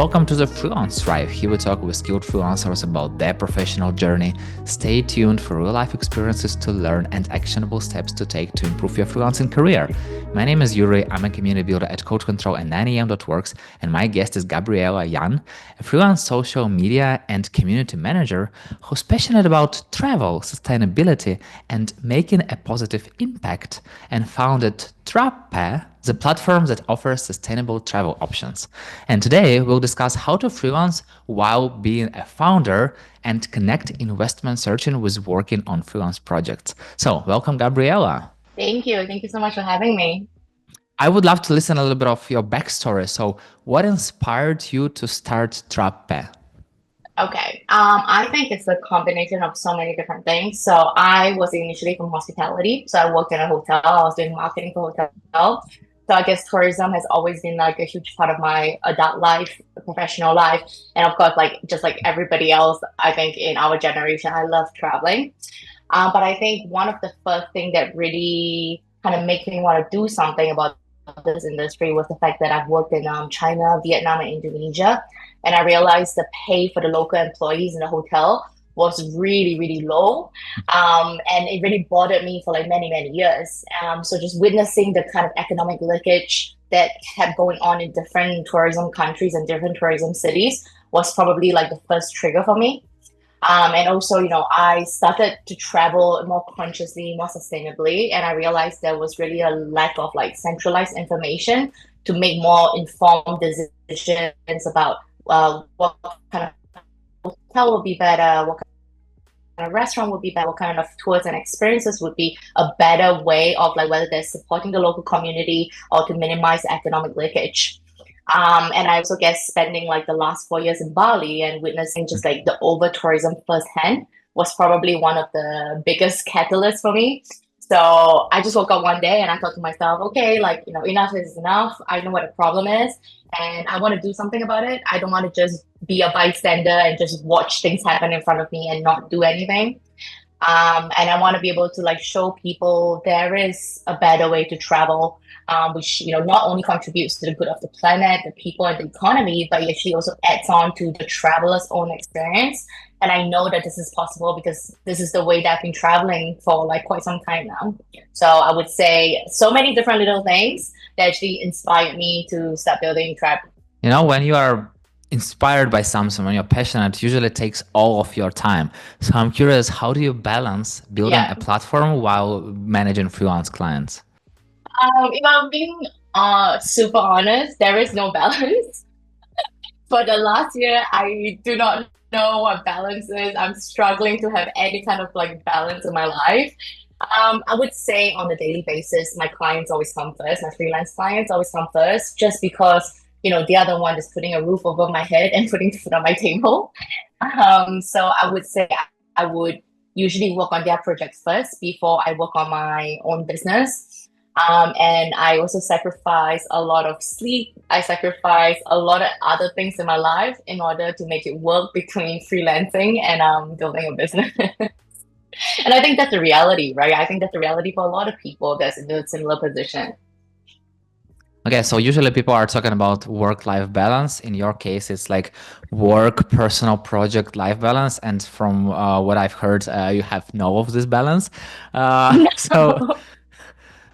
Welcome to the Freelance Drive. Here we talk with skilled freelancers about their professional journey. Stay tuned for real-life experiences to learn and actionable steps to take to improve your freelancing career. My name is Yuri. I'm a community builder at Code Control and 9am.works, and my guest is Gabriela Yan, a freelance social media and community manager who's passionate about travel, sustainability, and making a positive impact, and founded TRAppe, the platform that offers sustainable travel options. And today we'll discuss how to freelance while being a founder and connect investment searching with working on freelance projects. So welcome, Gabriella. Thank you. Thank you so much for having me. I would love to listen a little bit of your backstory. So what inspired you to start TRAppe? Okay. I think it's a combination of so many different things. So I was initially from hospitality. So I worked in a hotel. I was doing marketing for hotel. So I guess tourism has always been like a huge part of my adult life, professional life. And of course, like just like everybody else, I think in our generation, I love traveling. But I think one of the first thing that really kind of made me want to do something about this industry was the fact that I've worked in China, Vietnam, and Indonesia. And I realized the pay for the local employees in the hotel was really, really low. And it really bothered me for like many, many years. So just witnessing the kind of economic leakage that kept going on in different tourism countries and different tourism cities was probably like the first trigger for me. And also, I started to travel more consciously, more sustainably, and I realized there was really a lack of like centralized information to make more informed decisions about what kind of hotel would be better, what kind of restaurant would be better, what kind of tours and experiences would be a better way of like whether they're supporting the local community or to minimize economic leakage. And I also guess spending like the last 4 years in Bali and witnessing just like the over tourism firsthand was probably one of the biggest catalysts for me. So I just woke up one day and I thought to myself, okay, like, enough is enough. I know what the problem is and I want to do something about it. I don't want to just be a bystander and just watch things happen in front of me and not do anything. And I want to be able to like show people there is a better way to travel, which not only contributes to the good of the planet, the people, and the economy, but it actually also adds on to the traveler's own experience. And I know that this is possible because this is the way that I've been traveling for like quite some time now. So I would say so many different little things that actually inspired me to start building TRAppe. When you are inspired by something, when you're passionate, it usually takes all of your time. So I'm curious, how do you balance building Yeah. a platform while managing freelance clients? If I'm being super honest, there is no balance. For the last year, I do not know what balance is. I'm struggling to have any kind of like balance in my life. I would say on a daily basis, my clients always come first. My freelance clients always come first, just because the other one is putting a roof over my head and putting food on my table. So I would say I would usually work on their projects first before I work on my own business. And I also sacrifice a lot of sleep. I sacrifice a lot of other things in my life in order to make it work between freelancing and building a business. And I think that's the reality, right? I think that's the reality for a lot of people that's in a similar position. Okay, so usually people are talking about work-life balance. In your case, it's like work, personal, project, life balance. And from what I've heard, you have no of this balance. So, No.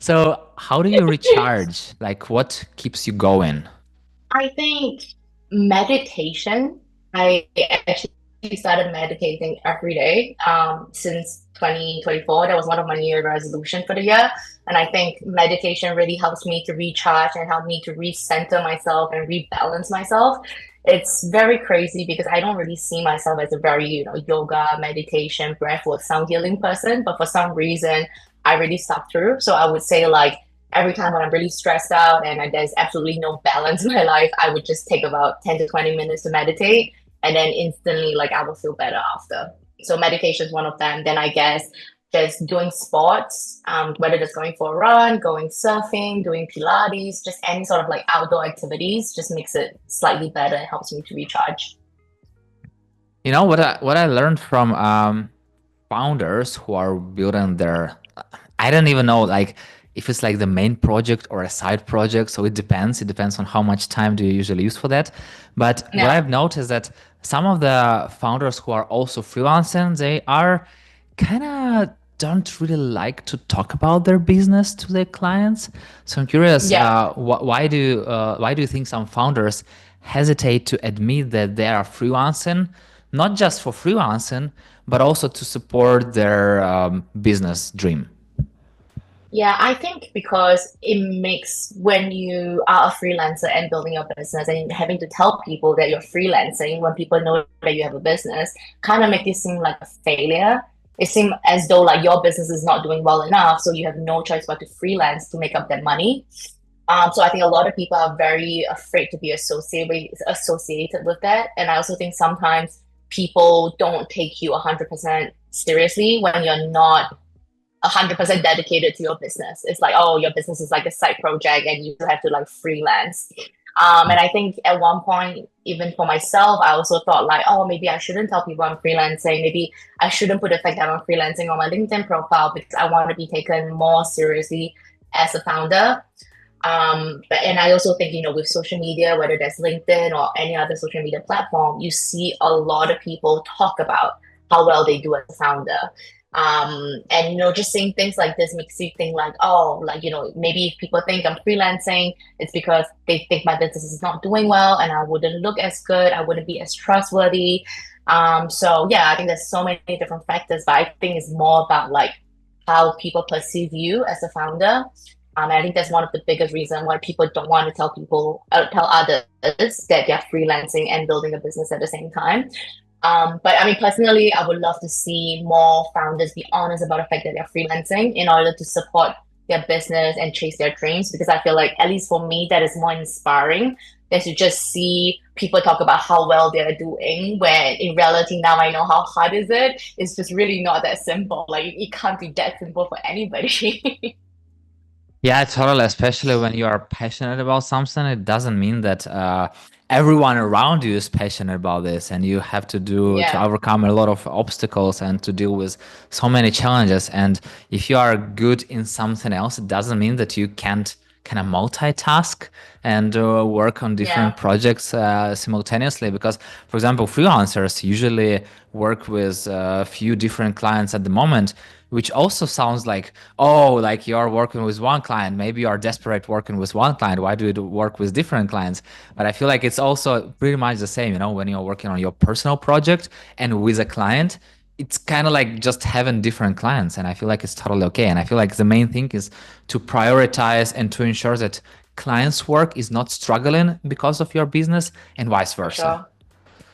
so how do you recharge? Like, what keeps you going? I think meditation. I actually started meditating every day since 2024. That was one of my New Year resolution for the year. And I think meditation really helps me to recharge and help me to recenter myself and rebalance myself. It's very crazy because I don't really see myself as a very, yoga, meditation, breathwork, sound healing person. But for some reason, I really stuck through. So I would say like every time when I'm really stressed out and there's absolutely no balance in my life, I would just take about 10 to 20 minutes to meditate. And then instantly, like I will feel better after. So meditation is one of them. Then I guess just doing sports, whether it's going for a run, going surfing, doing Pilates, just any sort of like outdoor activities, just makes it slightly better and helps me to recharge. What I learned from founders who are building their, I don't even know, like if it's like the main project or a side project. So it depends. It depends on how much time do you usually use for that. But what Yeah. I've noticed that some of the founders who are also freelancing, they are kind of don't really like to talk about their business to their clients. So I'm curious, Yeah. why do you think some founders hesitate to admit that they are freelancing, not just for freelancing, but also to support their business dream? Yeah, I think because it makes when you are a freelancer and building your business and having to tell people that you're freelancing when people know that you have a business kind of make it seem like a failure. It seems as though like your business is not doing well enough, so you have no choice but to freelance to make up that money. So I think a lot of people are very afraid to be associated with that. And I also think sometimes people don't take you 100% seriously when you're not 100% dedicated to your business. It's like, oh, your business is like a side project and you have to like freelance. And I think at one point, even for myself, I also thought like, oh, maybe I shouldn't tell people I'm freelancing. Maybe I shouldn't put the fact that I'm freelancing on my LinkedIn profile because I want to be taken more seriously as a founder. And I also think, with social media, whether that's LinkedIn or any other social media platform, you see a lot of people talk about how well they do as a founder. And just seeing things like this makes you think like, oh, like, maybe if people think I'm freelancing, it's because they think my business is not doing well and I wouldn't look as good, I wouldn't be as trustworthy. So yeah, I think there's so many different factors, but I think it's more about like how people perceive you as a founder. And I think that's one of the biggest reasons why people don't want to tell others that they're freelancing and building a business at the same time. But I mean, personally, I would love to see more founders be honest about the fact that they're freelancing in order to support their business and chase their dreams. Because I feel like, at least for me, that is more inspiring than to just see people talk about how well they're doing. When in reality, now I know how hard is it. It's just really not that simple. Like it can't be that simple for anybody. Yeah, totally. Especially when you are passionate about something, it doesn't mean that everyone around you is passionate about this, and you have to Yeah, overcome a lot of obstacles and to deal with so many challenges. And if you are good in something else, it doesn't mean that you can't kind of multitask and work on different yeah, projects simultaneously. Because, for example, freelancers usually work with a few different clients at the moment, which also sounds like, oh, like you're working with one client, maybe you're desperate working with one client, why do you work with different clients? But I feel like it's also pretty much the same, when you're working on your personal project and with a client, it's kind of like just having different clients, and I feel like it's totally okay. And I feel like the main thing is to prioritize and to ensure that clients work is not struggling because of your business and vice for versa. sure.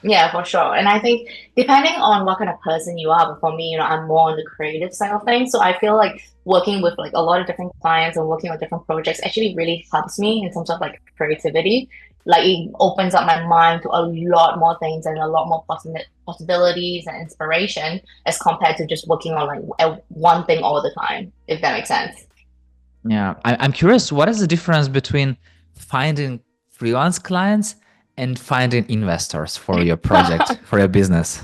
Yeah, for sure. And I think depending on what kind of person you are, but for me, I'm more on the creative side of things. So I feel like working with like a lot of different clients and working on different projects actually really helps me in terms of like creativity. Like it opens up my mind to a lot more things and a lot more possibilities and inspiration as compared to just working on like one thing all the time, if that makes sense. Yeah, I'm curious, what is the difference between finding freelance clients and finding investors for your project, for your business?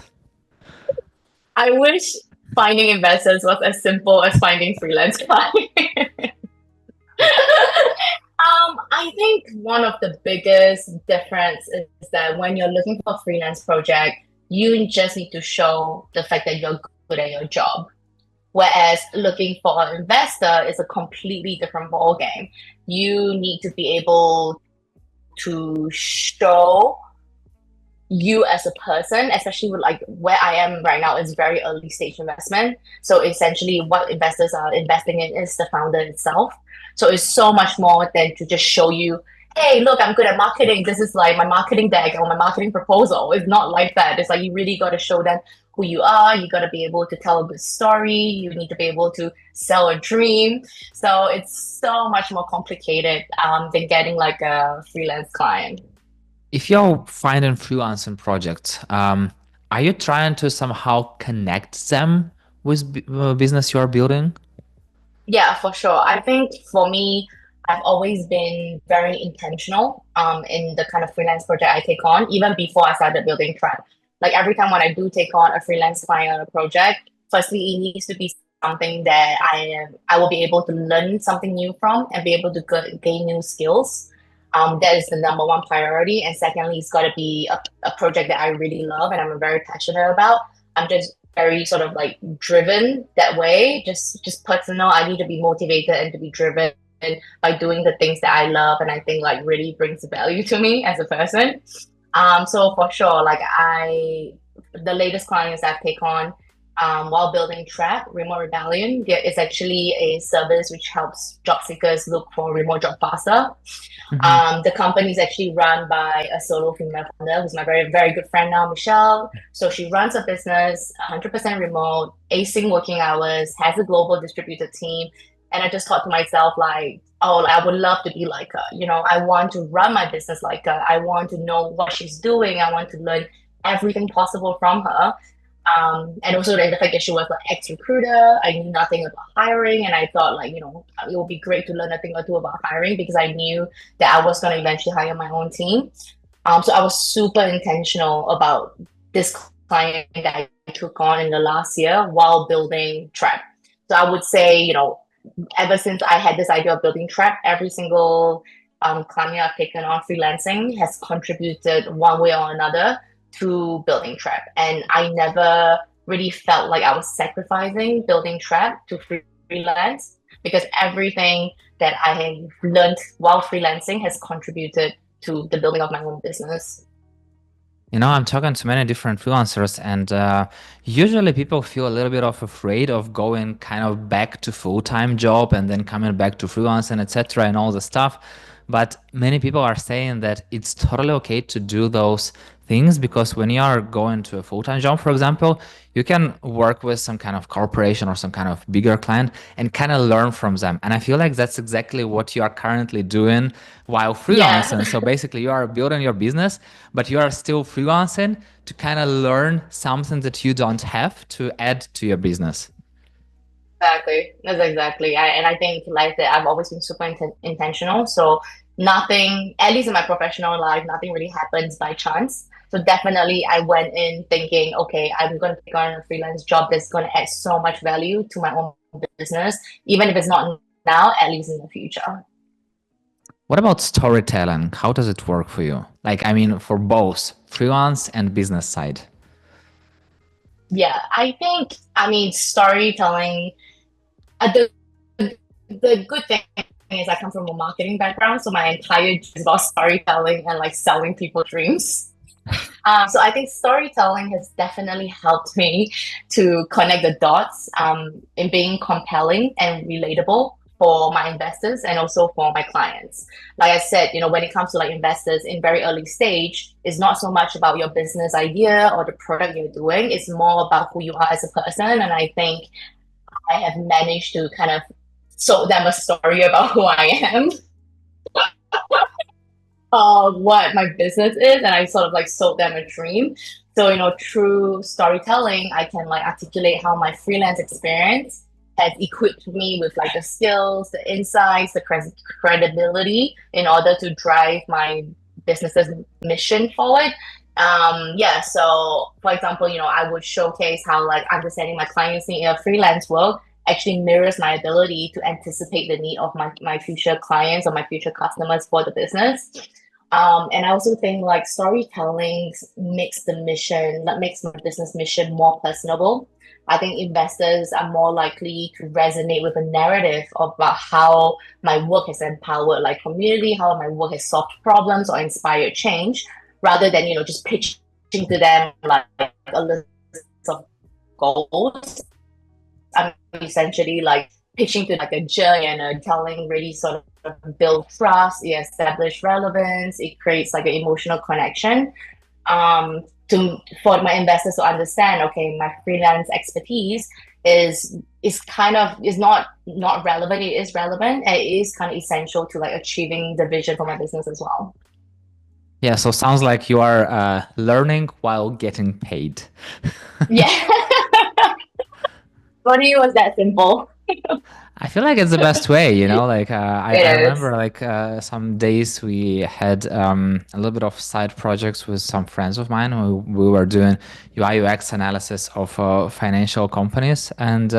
I wish finding investors was as simple as finding freelance clients. I think one of the biggest difference is that when you're looking for a freelance project, you just need to show the fact that you're good at your job. Whereas looking for an investor is a completely different ballgame. You need to be able to show you as a person, especially with like where I am right now is very early stage investment. So essentially what investors are investing in is the founder itself. So it's so much more than to just show you, hey, look, I'm good at marketing. This is like my marketing deck or my marketing proposal. It's not like that. It's like you really got to show them who you are. You got to be able to tell a good story. You need to be able to sell a dream. So it's so much more complicated than getting like a freelance client. If you're finding freelancing projects, are you trying to somehow connect them with business you're building? Yeah, for sure. I think for me, I've always been very intentional in the kind of freelance project I take on, even before I started building TRAppe. Like every time when I do take on a freelance client or a project, firstly, it needs to be something that I will be able to learn something new from and be able to gain new skills. That is the number one priority. And secondly, it's got to be a project that I really love and I'm very passionate about. I'm just very sort of like driven that way, just personal. I need to be motivated and to be driven by doing the things that I love and I think like really brings value to me as a person. So for sure, like the latest clients I've taken on while building TRAppe, Remote Rebellion, is actually a service which helps job seekers look for remote job faster. The company is actually run by a solo female founder who's my very, very good friend now, Michelle. So she runs a business 100% remote, async working hours, has a global distributed team. And I just thought to myself, like, oh, I would love to be like her. You know, I want to run my business like her. I want to know what she's doing. I want to learn everything possible from her. And also the fact that she was an ex-recruiter, I knew nothing about hiring, and I thought like, you know, it would be great to learn a thing or two about hiring because I knew that I was going to eventually hire my own team. So I was super intentional about this client that I took on in the last year while building TRAppe. So I would say, you know, ever since I had this idea of building TRAppe, every single client I've taken on freelancing has contributed one way or another to building TRAppe. And I never really felt like I was sacrificing building TRAppe to freelance because everything that I have learned while freelancing has contributed to the building of my own business. You know, I'm talking to many different freelancers, and usually people feel a little bit of afraid of going kind of back to full-time job and then coming back to freelancing, etc., and all the stuff. But many people are saying that it's totally okay to do those things because when you are going to a full-time job, for example, you can work with some kind of corporation or some kind of bigger client and kind of learn from them. And I feel like that's exactly what you are currently doing while freelancing. Yeah. So basically you are building your business, but you are still freelancing to kind of learn something that you don't have to add to your business. Exactly. That's exactly. And I think like that I've always been super intentional. So nothing, at least in my professional life, nothing really happens by chance. So definitely I went in thinking, okay, I'm going to take on a freelance job that's going to add so much value to my own business, even if it's not now, at least in the future. What about storytelling? How does it work for you? Like, I mean, for both freelance and business side. Yeah, I think, I mean, storytelling, the good thing is I come from a marketing background, so my entire job is about storytelling and like selling people dreams. So I think storytelling has definitely helped me to connect the dots in being compelling and relatable for my investors and also for my clients. Like I said, you know, when it comes to like investors in very early stage, it's not so much about your business idea or the product you're doing. It's more about who you are as a person. And I think I have managed to kind of sold them a story about who I am, what my business is, and I sort of like sold them a dream. So, you know, through storytelling, I can like articulate how my freelance experience has equipped me with like the skills, the insights, the credibility in order to drive my business's mission forward. Yeah, so for example, you know, I would showcase how like understanding my clients' need in a freelance world actually mirrors my ability to anticipate the need of my future clients or my future customers for the business. And I also think like storytelling makes my business mission more personable. I think investors are more likely to resonate with a narrative about how my work has empowered like community, how my work has solved problems or inspired change, rather than, you know, just pitching to them like a list of goals. I'm essentially like pitching to like a journey telling really sort of build trust, it establish relevance, it creates like an emotional connection. For my investors to understand, okay, my freelance expertise is not relevant, it is relevant, and it is kind of essential to like achieving the vision for my business as well. Yeah, so sounds like you are learning while getting paid. Yeah. For you, was that simple? I feel like it's the best way, you know, like I It is. remember like some days we had a little bit of side projects with some friends of mine. We were doing UI UX analysis of financial companies, and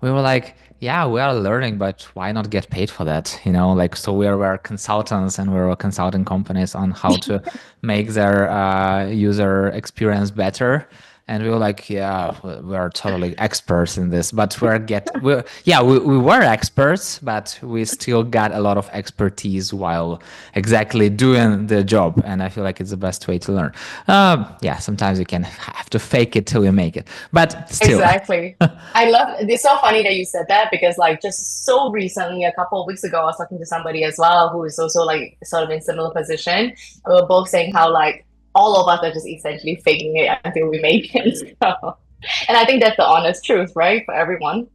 we were like, yeah, we are learning, but why not get paid for that? Like, so we're consultants and we're consulting companies on how to make their user experience better. And we were like, yeah, we're totally experts in this, but we were experts, but we still got a lot of expertise while exactly doing the job. And I feel like it's the best way to learn. Yeah, sometimes you can have to fake it till you make it, but still. Exactly. I love it's so funny that you said that because like just so recently, a couple of weeks ago, I was talking to somebody as well who is also like sort of in similar position. We were both saying how like all of us are just essentially faking it until we make it. So, and I think that's the honest truth, right? For everyone.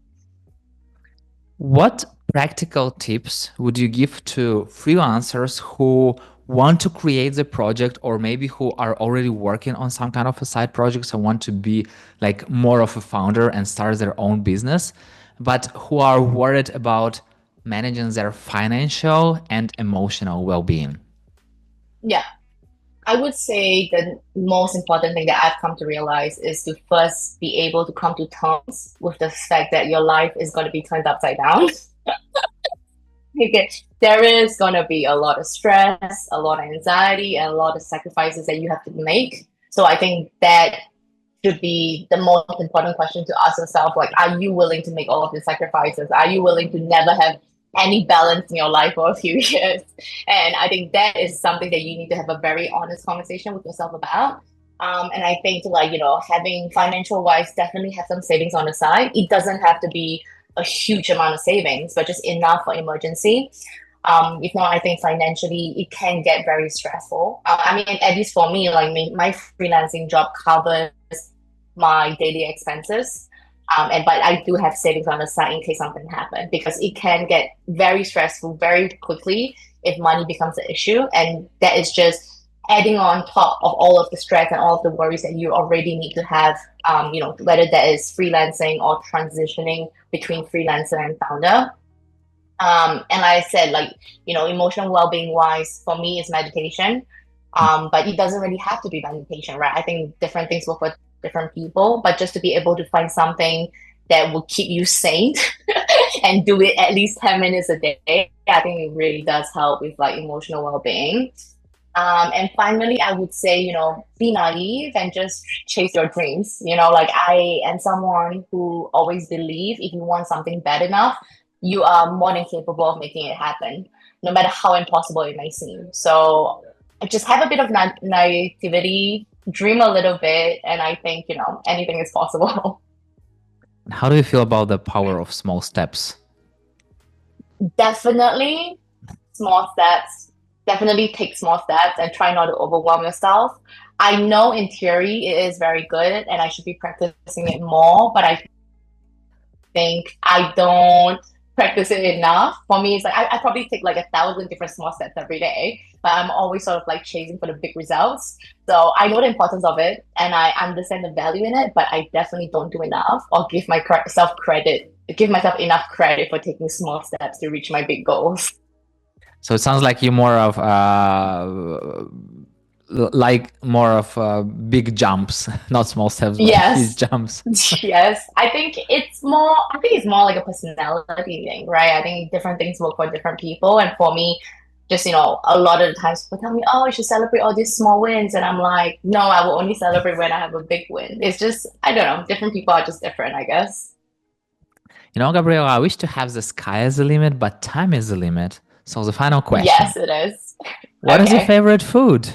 What practical tips would you give to freelancers who want to create the project, or maybe who are already working on some kind of a side project and want to be like more of a founder and start their own business, but who are worried about managing their financial and emotional well-being? Yeah. I would say the most important thing that I've come to realize is to first be able to come to terms with the fact that your life is going to be turned upside down. Okay. There is going to be a lot of stress, a lot of anxiety, and a lot of sacrifices that you have to make. So I think that should be the most important question to ask yourself. Like, are you willing to make all of the sacrifices? Are you willing to never have any balance in your life for a few years? And I think that is something that you need to have a very honest conversation with yourself about. And I think like, having financial wise, definitely have some savings on the side. It doesn't have to be a huge amount of savings, but just enough for emergency. If not, I think financially it can get very stressful. I mean, at least for me, like my freelancing job covers my daily expenses. But I do have savings on the side in case something happens because it can get very stressful very quickly if money becomes an issue. And that is just adding on top of all of the stress and all of the worries that you already need to have, whether that is freelancing or transitioning between freelancer and founder. And like I said, like, emotional well-being wise, for me, is meditation. But it doesn't really have to be meditation, right? I think different things work for different people, but just to be able to find something that will keep you sane and do it at least 10 minutes a day, I think it really does help with like emotional well-being. And finally, I would say, be naive and just chase your dreams. Like I am someone who always believe if you want something bad enough, you are more than capable of making it happen, no matter how impossible it may seem. So just have a bit of naivety, dream a little bit, and I think, anything is possible. How do you feel about the power of small steps? Definitely small steps. Definitely take small steps and try not to overwhelm yourself. I know in theory it is very good and I should be practicing it more, but I think I don't practice it enough. For me, it's like I probably take like 1,000 different small steps every day, but I'm always sort of like chasing for the big results. So I know the importance of it and I understand the value in it, but I definitely don't do enough or give myself enough credit for taking small steps to reach my big goals. So it sounds like you're more of big jumps, not small steps, but huge Yes. jumps. Yes, I think it's more like a personality thing, right? I think different things work for different people. And for me, just, a lot of the times people tell me, oh, you should celebrate all these small wins. And I'm like, no, I will only celebrate when I have a big win. It's just, I don't know, different people are just different, I guess. Gabriela, I wish to have the sky as the limit, but time is the limit. So the final question, Yes, it is. what is your Okay. favorite food?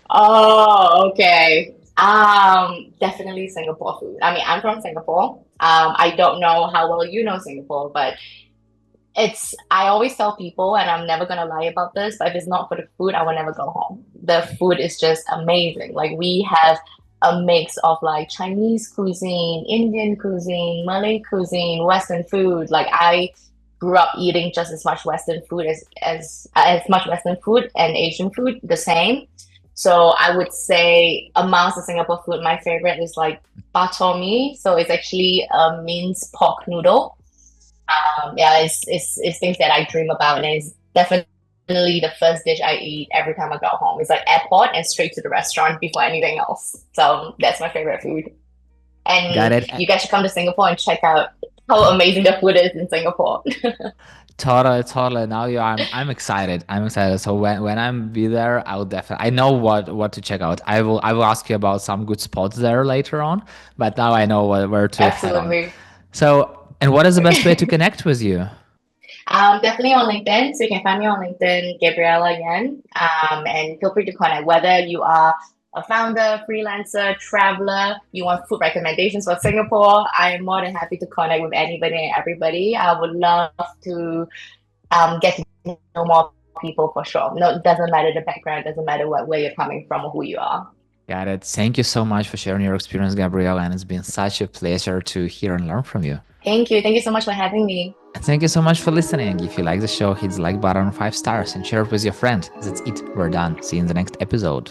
Oh, okay. Definitely Singapore food. I mean, I'm from Singapore. I don't know how well you know Singapore, but I always tell people, and I'm never gonna lie about this, but if it's not for the food, I will never go home. The food is just amazing. Like we have a mix of like Chinese cuisine, Indian cuisine, Malay cuisine, Western food. Like I grew up eating just as much Western food as much Western food and Asian food the same. So I would say amongst the Singapore food, my favorite is like bak mi. So it's actually a minced pork noodle. Yeah, it's things that I dream about, and it's definitely the first dish I eat every time I go home. It's like airport and straight to the restaurant before anything else. So that's my favorite food. Got And it. you guys should come to Singapore and check out how amazing the food is in Singapore. Totally, totally. Now I'm excited. I'm excited. So when I'm be there, I'll definitely I know what to check out. I will ask you about some good spots there later on, but now I know where to head on. Absolutely. So, and what is the best way to connect with you? Definitely on LinkedIn. So you can find me on LinkedIn, Gabriela Yan. And feel free to connect whether you are a founder, freelancer, traveler, you want food recommendations for Singapore. I am more than happy to connect with anybody and everybody. I would love to get to know more people for sure. No, it doesn't matter the background, it doesn't matter where you're coming from or who you are. Got it. Thank you so much for sharing your experience, Gabriella, and it's been such a pleasure to hear and learn from you. Thank you. Thank you so much for having me. And thank you so much for listening. If you like the show, hit the like button, 5 stars, and share it with your friend. That's it. We're done. See you in the next episode.